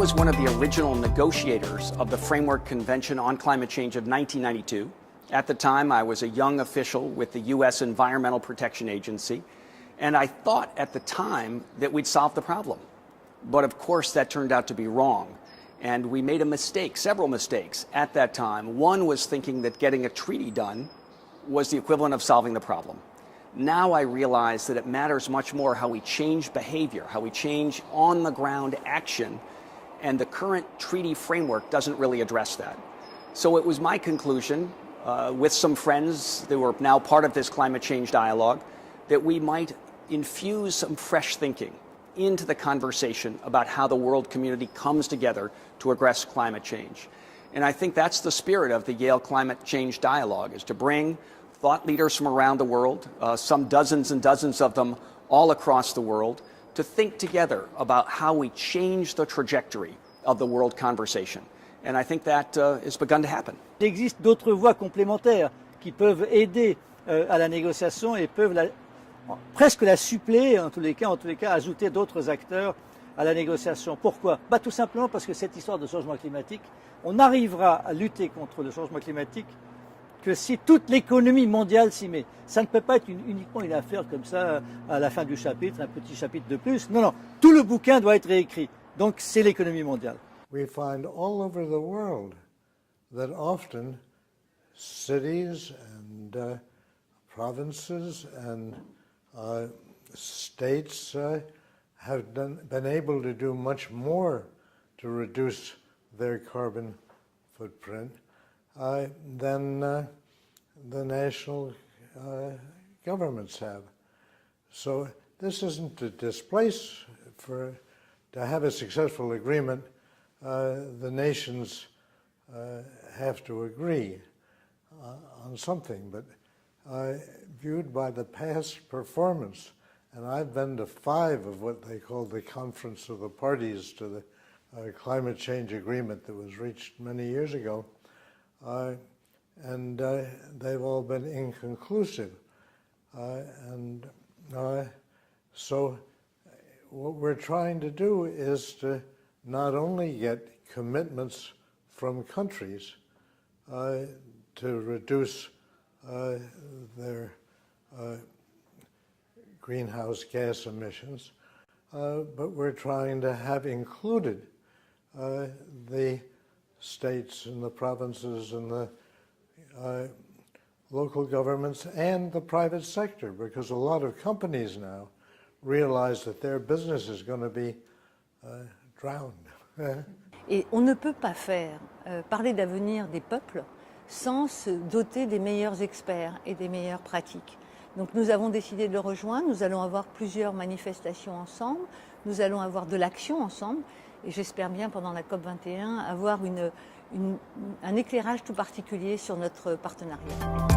was one of the original negotiators of the Framework Convention on Climate Change of 1992. At the time, I was a young official with the U.S. Environmental Protection Agency, and I thought at the time that we'd solve the problem. But of course, that turned out to be wrong. And we made a mistake, several mistakes at that time. One was thinking that getting a treaty done was the equivalent of solving the problem. Now I realize that it matters much more how we change behavior, how we change on-the-ground action, and the current treaty framework doesn't really address that. So it was my conclusion, with some friends that were now part of this climate change dialogue, that we might infuse some fresh thinking into the conversation about how the world community comes together to address climate change. And I think that's the spirit of the Yale Climate Change Dialogue, is to bring thought leaders from around the world, some dozens and dozens of them all across the world, to think together about how we change the trajectory of the world conversation. And I think that has begun to happen. Il existe d'autres voies complémentaires qui peuvent aider à la négociation et peuvent presque la suppléer, en tous les cas, ajouter d'autres acteurs à la négociation. Pourquoi? Tout simplement parce que cette histoire de changement climatique, on n'arrivera à lutter contre le changement climatique que si toute l'économie mondiale s'y met. Ça ne peut pas être uniquement une affaire comme ça, à la fin du chapitre, un petit chapitre de plus. Non, non, tout le bouquin doit être réécrit. Donc c'est l'économie mondiale. We find all over the world that often cities and provinces and states have been able to do much more to reduce their carbon footprint than the national governments have. So this isn't to displace, to have a successful agreement, the nations have to agree on something, but viewed by the past performance, and I've been to 5 of what they call the Conference of the Parties to the climate change agreement that was reached many years ago, and they've all been inconclusive. So what we're trying to do is to not only get commitments from countries to reduce their greenhouse gas emissions, but we're trying to have included the states and the provinces and the local governments and the private sector, because a lot of companies now realize that their business is going to be drowned. Et on ne peut pas parler d'avenir des peuples sans se doter des meilleurs experts et des meilleures pratiques. Donc nous avons décidé de le rejoindre, nous allons avoir plusieurs manifestations ensemble, nous allons avoir de l'action ensemble, et j'espère bien pendant la COP21 avoir un éclairage tout particulier sur notre partenariat.